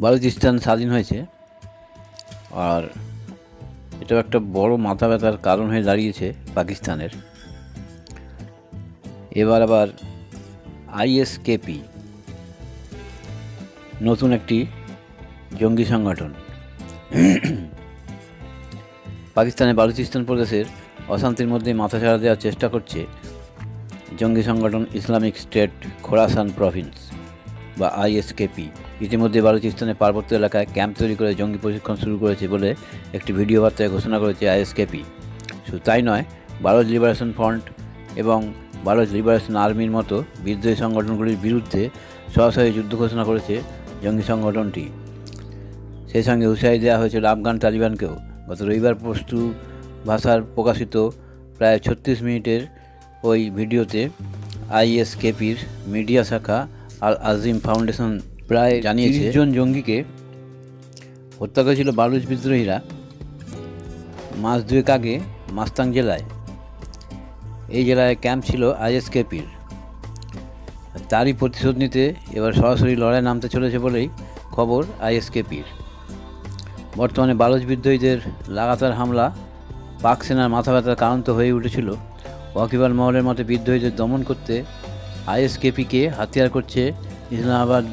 বালুচিস্তান স্বাধীন হয়েছে, আর এটাও একটা বড় মাথা ব্যথার কারণ হয়ে দাঁড়িয়েছে পাকিস্তানের। এবার আবার আইএসকেপি নতুন একটি জঙ্গি সংগঠন পাকিস্তানের বালুচিস্তান প্রদেশের অশান্তির মধ্যে মাথাচাড়া দেওয়ার চেষ্টা করছে জঙ্গি সংগঠন ইসলামিক স্টেট খোরাসান প্রভিন্স বা আইএসকেপি। ইতিমধ্যে বালুচিস্তানের পার্বত্য এলাকায় ক্যাম্প তৈরি করে জঙ্গি প্রশিক্ষণ শুরু করেছে বলে একটি ভিডিও বার্তায় ঘোষণা করেছে আইএসকেপি। শুধু তাই নয়, বালুচ লিবারেশন ফ্রন্ট এবং বালুচ লিবারেশন আর্মির মতো বিদ্রোহী সংগঠনগুলির বিরুদ্ধে সরাসরি যুদ্ধ ঘোষণা করেছে জঙ্গি সংগঠনটি। সেই সঙ্গে হুঁশিয়ারি দেওয়া হয়েছিল আফগান তালিবানকেও। গত রবিবার পশতু ভাষার প্রকাশিত প্রায় 36 মিনিটের ওই ভিডিওতে আইএসকেপির মিডিয়া শাখা আল আজিম ফাউন্ডেশন প্রায় জানিয়েছে 30 জন জঙ্গিকে হত্যা করেছিল বালুচ বিদ্রোহীরা মাস দুয়েক আগে মাস্তাং জেলায়। এই জেলায় ক্যাম্প ছিল আইএসকেপির। তারই প্রতিশোধ নিতে এবার সরাসরি লড়াই নামতে চলেছে বলেই খবর আইএসকেপির। বর্তমানে বালুচ বিদ্রোহীদের লাগাতার হামলা পাক সেনার মাথা ব্যথার কারণ তো হয়ে উঠেছিল। ওয়াকিবুল মহলের মতে বিদ্রোহীদের দমন করতে আইএসকেপিকে হাতিয়ার করছে ইসলামাবাদ।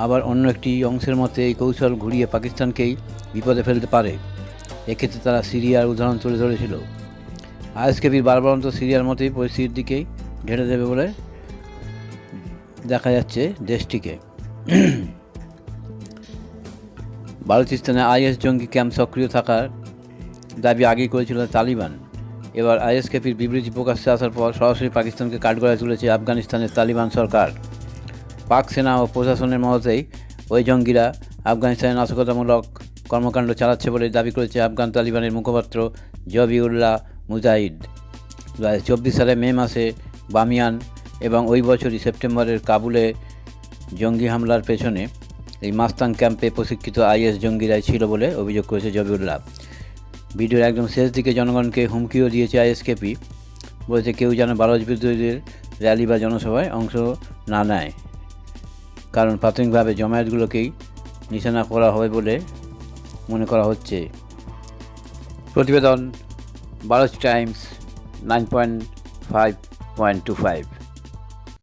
আবার অন্য একটি অংশের মতে এই কৌশল ঘুরিয়ে পাকিস্তানকেই বিপদে ফেলতে পারে। এক্ষেত্রে তারা সিরিয়ার উদাহরণ তুলে ধরেছিল। আইএসকেপির বারবারন্ত সিরিয়ার মতোই পরিস্থিতির দিকেই ঢেলে দেবে বলে দেখা যাচ্ছে দেশটিকে। বালুচিস্তানে আইএস জঙ্গি ক্যাম্প সক্রিয় থাকার দাবি আগেই করেছিল তালিবান। এবার আইএসকেপির বিবৃতি প্রকাশ্যে আসার পর সরাসরি পাকিস্তানকে কাঠগড়ায় তুলেছে আফগানিস্তানের তালিবান সরকার। পাক সেনা ও প্রশাসনের মদতেই ওই জঙ্গিরা আফগানিস্তানে নাশকতামূলক কর্মকাণ্ড চালাচ্ছে বলে দাবি করেছে আফগান তালিবানের মুখপাত্র জবিউল্লাহ মুজাহিদ। 2024 সালে মে মাসে বামিয়ান এবং ওই বছরই সেপ্টেম্বরের কাবুলে জঙ্গি হামলার পেছনে এই মাস্তাং ক্যাম্পে প্রশিক্ষিত আইএস জঙ্গিরাই ছিল বলে অভিযোগ করেছে জবিউল্লাহ। ভিডিওর একদম শেষ দিকে জনগণকে হুমকিও দিয়েছে আইএসকেপি। বলেছে কেউ যেন বালুচ বিদ্রোহীদের র্যালি বা জনসভায় অংশ না নেয়, কারণ প্রাথমিকভাবে জমায়েতগুলোকেই নিশানা করা হবে বলে মনে করা হচ্ছে। প্রতিবেদন বালুচ টাইমস 9.5.25।